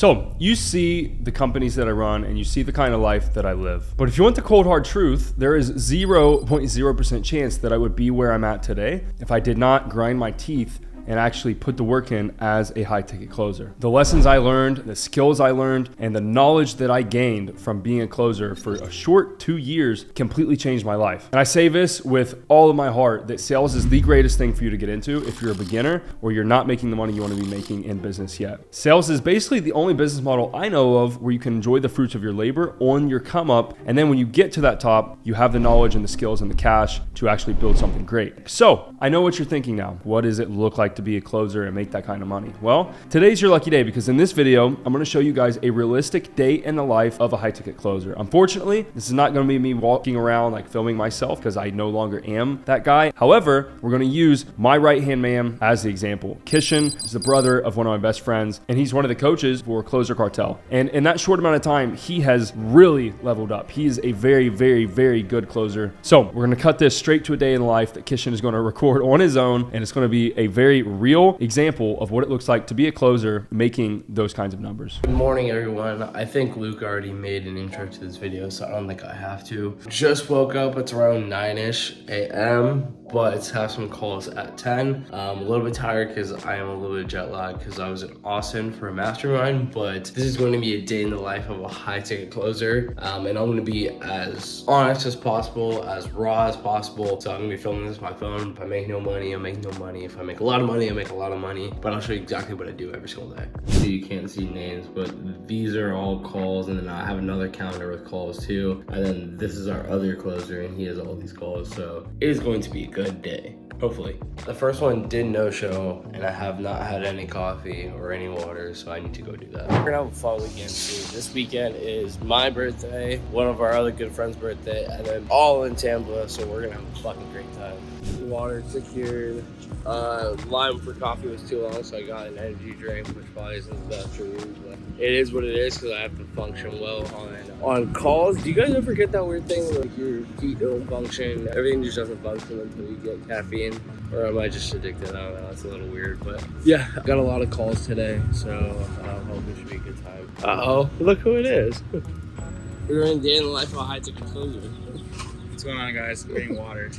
So you see the companies that I run and you see the kind of life that I live. But if you want the cold hard truth, there is 0.0% chance that I would be where I'm at today if I did not grind my teeth and actually put the work in as a high ticket closer. The lessons I learned, the skills I learned, and the knowledge that I gained from being a closer for a short 2 years completely changed my life. And I say this with all of my heart that sales is the greatest thing for you to get into if you're a beginner or you're not making the money you want to be making in business yet. Sales is basically the only business model I know of where you can enjoy the fruits of your labor on your come up. And then when you get to that top, you have the knowledge and the skills and the cash to actually build something great. So I know what you're thinking now. What does it look like to be a closer and make that kind of money? Well, today's your lucky day because in this video, I'm going to show you guys a realistic day in the life of a high ticket closer. Unfortunately, this is not going to be me walking around like filming myself because I no longer am that guy. However, we're going to use my right-hand man as the example. Kishan is the brother of one of my best friends, and he's one of the coaches for Closer Cartel. And in that short amount of time, he has really leveled up. He is a very, very, very good closer. So we're going to cut this straight to a day in the life that Kishan is going to record on his own, and it's going to be a very real example of what it looks like to be a closer making those kinds of numbers. Good morning, everyone. I think Luke already made an intro to this video, so I don't think I have to. Just woke up. It's around 9-ish a.m., but have some calls at 10. I'm a little bit tired because I am a little bit jet lagged because I was in Austin for a mastermind, but this is going to be a day in the life of a high ticket closer, and I'm going to be as honest as possible, as raw as possible. So I'm going to be filming this on my phone. If I make no money, I make no money. If I make a lot of money, I make a lot of money, but I'll show you exactly what I do every single day. So you can't see names, but these are all calls, and then I have another calendar with calls too, and then this is our other closer, and he has all these calls, so it is going to be a good day, hopefully. The first one did no show, and I have not had any coffee or any water, so I need to go do that. We're gonna have a fun weekend too. This weekend is my birthday, one of our other good friends' birthday, and then all in Tampa, so we're gonna have a fucking great time. Water secured. Lime for coffee was too long, so I got an energy drink, which probably isn't the best for you, but it is what it is because I have to function well on calls. Do you guys ever get that weird thing where like your feet don't function, everything just doesn't function until you get caffeine? Or am I just addicted? I don't know, it's a little weird, but yeah, I got a lot of calls today, so I hope it should be a good time. Uh-oh, look who it is. We're in day in the life of a high ticket closer. What's going on, guys? Getting water.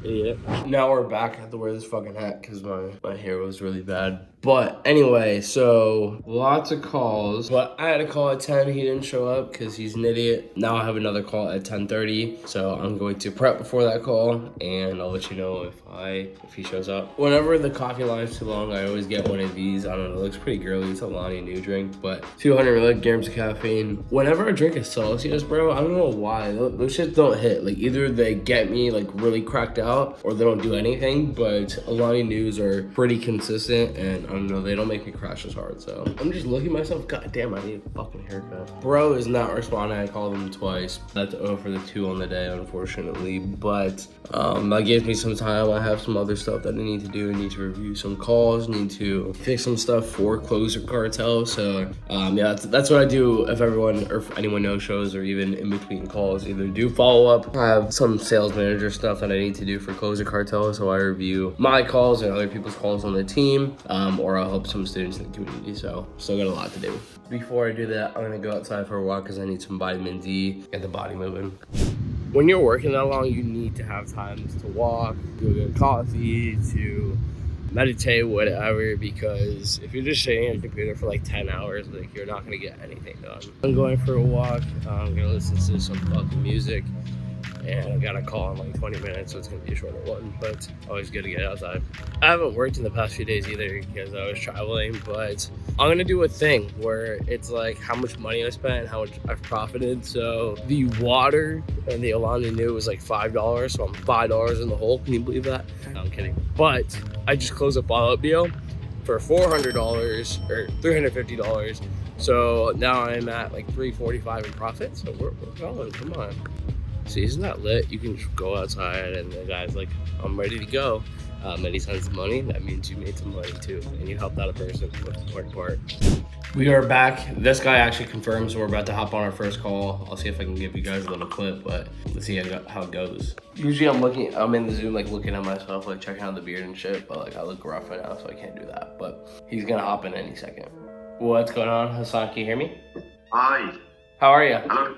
Idiot. Now we're back. I have to wear this fucking hat because my hair was really bad. But anyway, so lots of calls. But I had a call at 10. He didn't show up because he's an idiot. Now I have another call at 10:30. So I'm going to prep before that call, and I'll let you know if he shows up. Whenever the coffee line's too long, I always get one of these. I don't know, it looks pretty girly. It's a Lonnie new drink, but 200 milligrams of caffeine. Whenever I drink a Celsius, bro, I don't know why. Those shits don't hit. Like either they get me like really cracked out or they don't do anything, but Lonnie News are pretty consistent, and I don't know, they don't make me crash as hard. So I'm just looking at myself, god damn, I need a fucking haircut. Bro is not responding. I called him twice. That's 0 for the 2 on the day, unfortunately, but that gives me some time. I have some other stuff that I need to do. I need to review some calls, need to fix some stuff for Closer Cartel. So yeah, that's what I do if anyone no shows or even in between calls. Either do follow up. I have some sales manager stuff that I need to do for Closer Cartel, so I review my calls and other people's calls on the team, or I'll help some students in the community. So still got a lot to do. Before I do that, I'm gonna go outside for a walk because I need some vitamin D, get the body moving. When you're working that long, you need to have times to walk, go get coffee, to meditate, whatever, because if you're just sitting at your computer for like 10 hours, like you're not gonna get anything done. I'm going for a walk. I'm gonna listen to some fucking music, and I got a call in like 20 minutes, so it's gonna be a shorter one, but always good to get outside. I haven't worked in the past few days either because I was traveling, but I'm gonna do a thing where it's like how much money I spent and how much I've profited. So the water and the Alani Nu was like $5, so I'm $5 in the hole. Can you believe that? No, I'm kidding. But I just closed a follow-up deal for $400 or $350. So now I'm at like $345 in profit. So we're going, come on. See, isn't that lit? You can just go outside and the guy's like, I'm ready to go. And he sends the money. That means you made some money too, and you helped out a person. That's the important part. We are back. This guy actually confirms we're about to hop on our first call. I'll see if I can give you guys a little clip, but let's see how it goes. Usually I'm in the Zoom like looking at myself, like checking out the beard and shit, but like I look rough right now, so I can't do that. But he's gonna hop in any second. What's going on, Hassan? Can you hear me? Hi. How are you? Hello.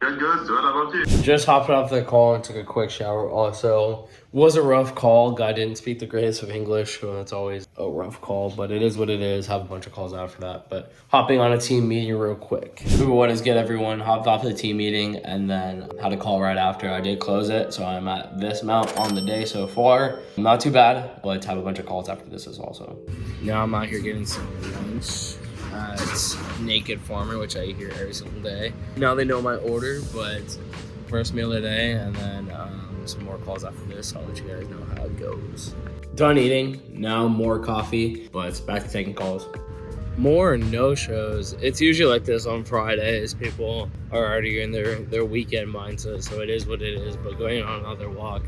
Good. What about you? Just hopped off the call and took a quick shower. Also, was a rough call. Guy didn't speak the greatest of English, so that's always a rough call. But it is what it is. Have a bunch of calls after that. But hopping on a team meeting real quick. What is good, everyone? Hopped off the team meeting and then had a call right after. I did close it, so I'm at this amount on the day so far. Not too bad, but have a bunch of calls after this as well. So now I'm out here getting some lunch at Naked Farmer, which I eat here every single day. Now they know my order, but first meal of the day, and then some more calls after this. I'll let you guys know how it goes. Done eating, now more coffee, but it's back to taking calls. More no-shows. It's usually like this on Fridays. People are already in their weekend mindset, so it is what it is, but going on another walk.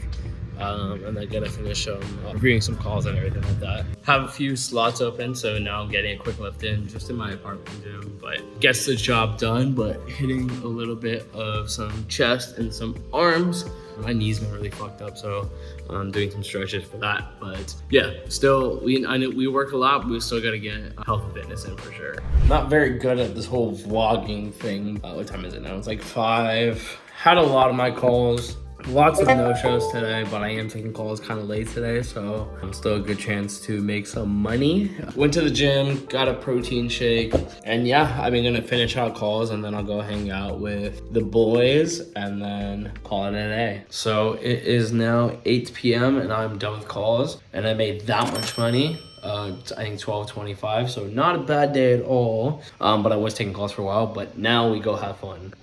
And then gonna finish reviewing some calls and everything like that. Have a few slots open, so now I'm getting a quick lift in just in my apartment gym, but gets the job done. But hitting a little bit of some chest and some arms. My knee's been really fucked up, so I'm doing some stretches for that. But yeah, still, I know we work a lot, but we still gotta get health and fitness in for sure. Not very good at this whole vlogging thing. What time is it now? It's like 5. Had a lot of my calls. Lots of no-shows today, but I am taking calls kind of late today, so still a good chance to make some money. Went to the gym, got a protein shake, and yeah, I'm gonna finish out calls and then I'll go hang out with the boys and then call it a day. So it is now 8 p.m. and I'm done with calls, and I made that much money. I think $12.25, so not a bad day at all. But I was taking calls for a while, but now we go have fun.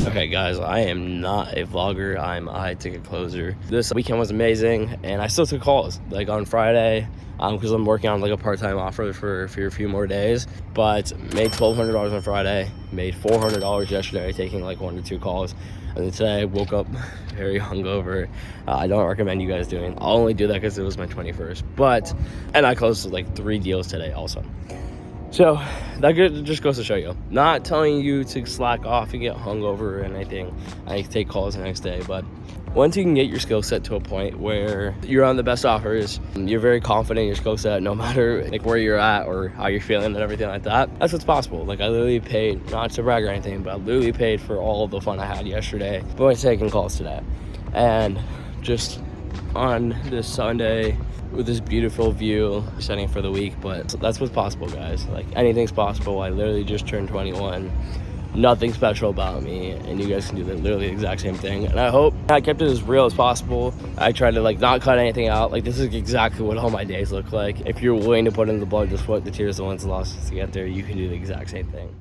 Okay guys, I am not a vlogger, I'm a high ticket closer. This weekend was amazing and I still took calls like on Friday because I'm working on like a part-time offer for a few more days, but made $1,200 on Friday, made $400 yesterday taking like 1 to 2 calls, and then today I woke up very hungover. I don't recommend you guys doing. I'll only do that because it was my 21st, and I closed like 3 deals today also. So that just goes to show you, not telling you to slack off and get hungover or anything. I take calls the next day, but once you can get your skill set to a point where you're on the best offers, you're very confident in your skill set, no matter like where you're at or how you're feeling and everything like that, that's what's possible. Like I literally paid, not to brag or anything, but I literally paid for all of the fun I had yesterday, but I'm taking calls today. And just on this Sunday, with this beautiful view, setting for the week, but that's what's possible, guys. Like anything's possible. I literally just turned 21. Nothing special about me, and you guys can do literally the exact same thing. And I hope I kept it as real as possible. I tried to like not cut anything out. Like this is exactly what all my days look like. If you're willing to put in the blood, the sweat, the tears, the wins, the losses to get there, you can do the exact same thing.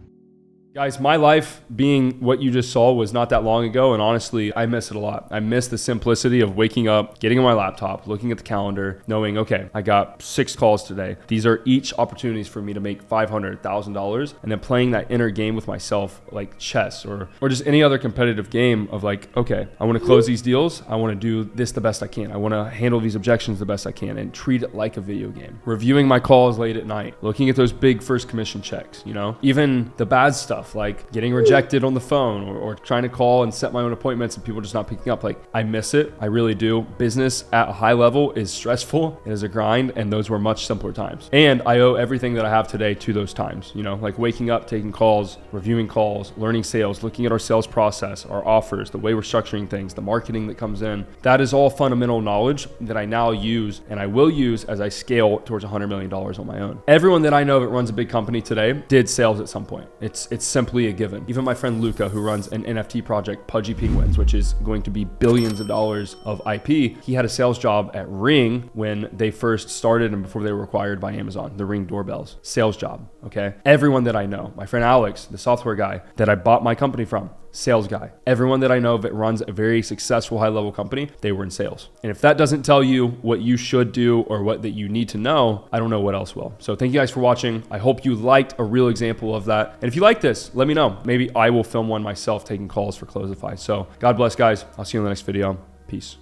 Guys, my life being what you just saw was not that long ago, and honestly, I miss it a lot. I miss the simplicity of waking up, getting on my laptop, looking at the calendar, knowing, okay, I got 6 calls today. These are each opportunities for me to make $500, $1,000, and then playing that inner game with myself, like chess or just any other competitive game of like, okay, I want to close these deals. I want to do this the best I can. I want to handle these objections the best I can and treat it like a video game. Reviewing my calls late at night, looking at those big first commission checks, you know, even the bad stuff, like getting rejected on the phone or trying to call and set my own appointments and people just not picking up. Like I miss it. I really do. Business at a high level is stressful. It is a grind, and those were much simpler times. And I owe everything that I have today to those times, you know, like waking up, taking calls, reviewing calls, learning sales, looking at our sales process, our offers, the way we're structuring things, the marketing that comes in. That is all fundamental knowledge that I now use and I will use as I scale towards $100 million on my own. Everyone that I know that runs a big company today did sales at some point. It's simply a given. Even my friend Luca, who runs an NFT project, Pudgy Penguins, which is going to be billions of dollars of IP, he had a sales job at Ring when they first started and before they were acquired by Amazon, the Ring doorbells. Sales job, okay? Everyone that I know, my friend Alex, the software guy that I bought my company from, sales guy. Everyone that I know that runs a very successful high-level company, they were in sales. And if that doesn't tell you what you should do or what that you need to know, I don't know what else will. So thank you guys for watching. I hope you liked a real example of that. And if you like this, let me know. Maybe I will film one myself taking calls for Closify. So God bless, guys. I'll see you in the next video. Peace.